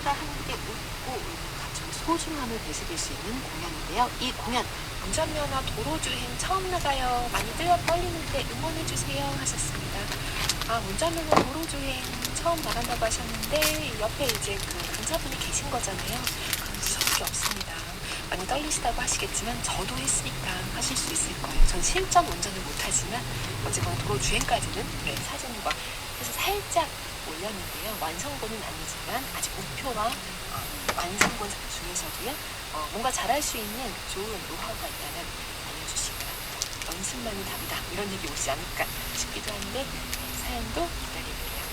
사람과 함께 웃고 울는 가족의 소중함을 되새길 수 있는 공연인데요. 이 공연 운전면허 도로주행 처음 나가요. 많이들 떨리는데 응원해주세요 하셨습니다. 운전면허 도로주행 처음 나간다고 하셨는데 옆에 이제 그 강사분이 계신 거잖아요. 그럼 무서울 게 없습니다. 많이 떨리시다고 하시겠지만 저도 했으니까 하실 수 있을 거예요. 전 실전 운전을 못하지만 어쨌거나 도로주행까지는 사진과 해서 살짝 올렸는데요. 완성본은 아니지만 아직 목표와 완성본 중에서도요. 뭔가 잘할 수 있는 좋은 노하우가 있다면 알려주시면 연습만이 답이다 이런 얘기 오지 않을까 싶기도 한데 사연도 기다릴게요.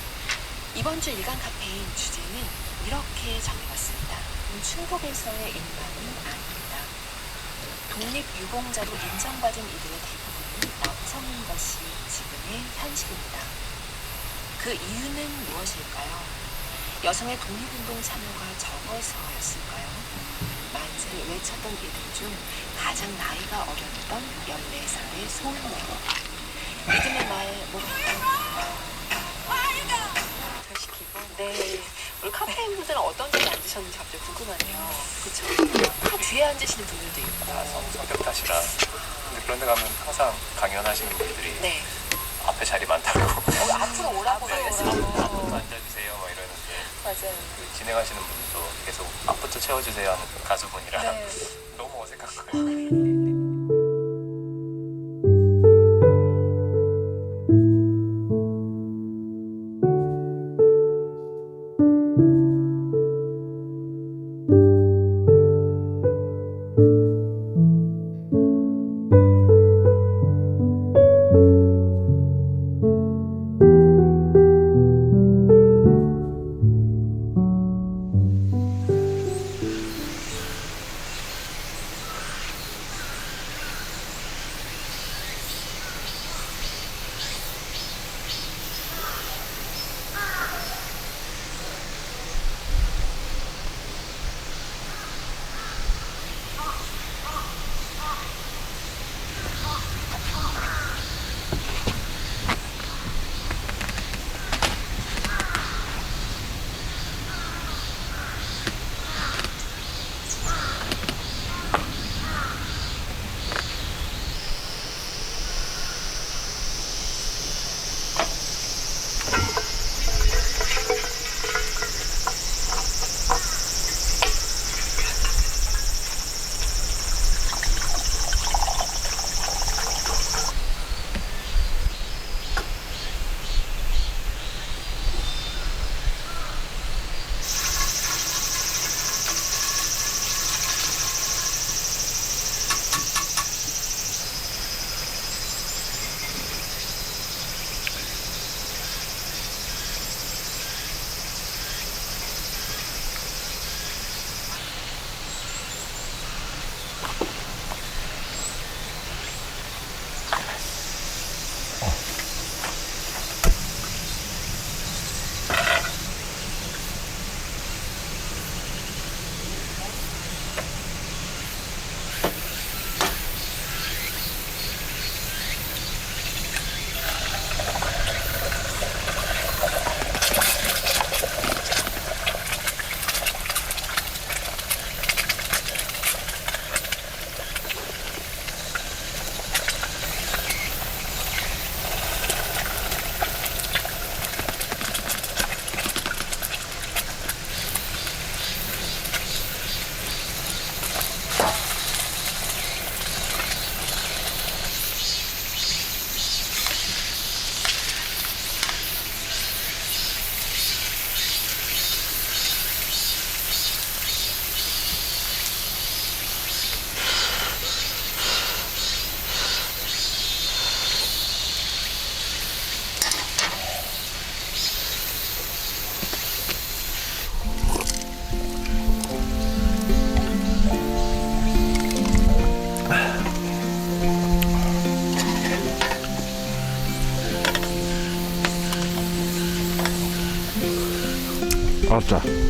이번 주 일간 카페인 주제는 이렇게 정해봤습니다. 충북에서의 일반은 아닙니다. 독립유공자로 인정받은 이들의 대부분이 남성인 것이 지금의 현실입니다. 그 이유는 무엇일까요? 여성의 독립운동 참여가 적어서였을까요? 만세를 외쳤던 이들 중 가장 나이가 어렸던 14살의 소은영. 믿음의 말 못했던 잘 시키고. 네. 우리 카페인 분들은 어떤 자리에 앉으셨는지 갑자기 궁금하네요. 그쵸? 다 뒤에 앉으시는 분들도 있고. 성격 탓이라. 근데 그런 데 가면 항상 강연하시는 분들이 네. 앞에 자리 많다고. 앞으로 오라고 앞부터 앉아주세요 막 이러는데. 맞아요. 그 진행하시는 분도 계속 앞부터 채워주세요 하는 가수분이라 네. 너무 어색한 거예요. 맞다.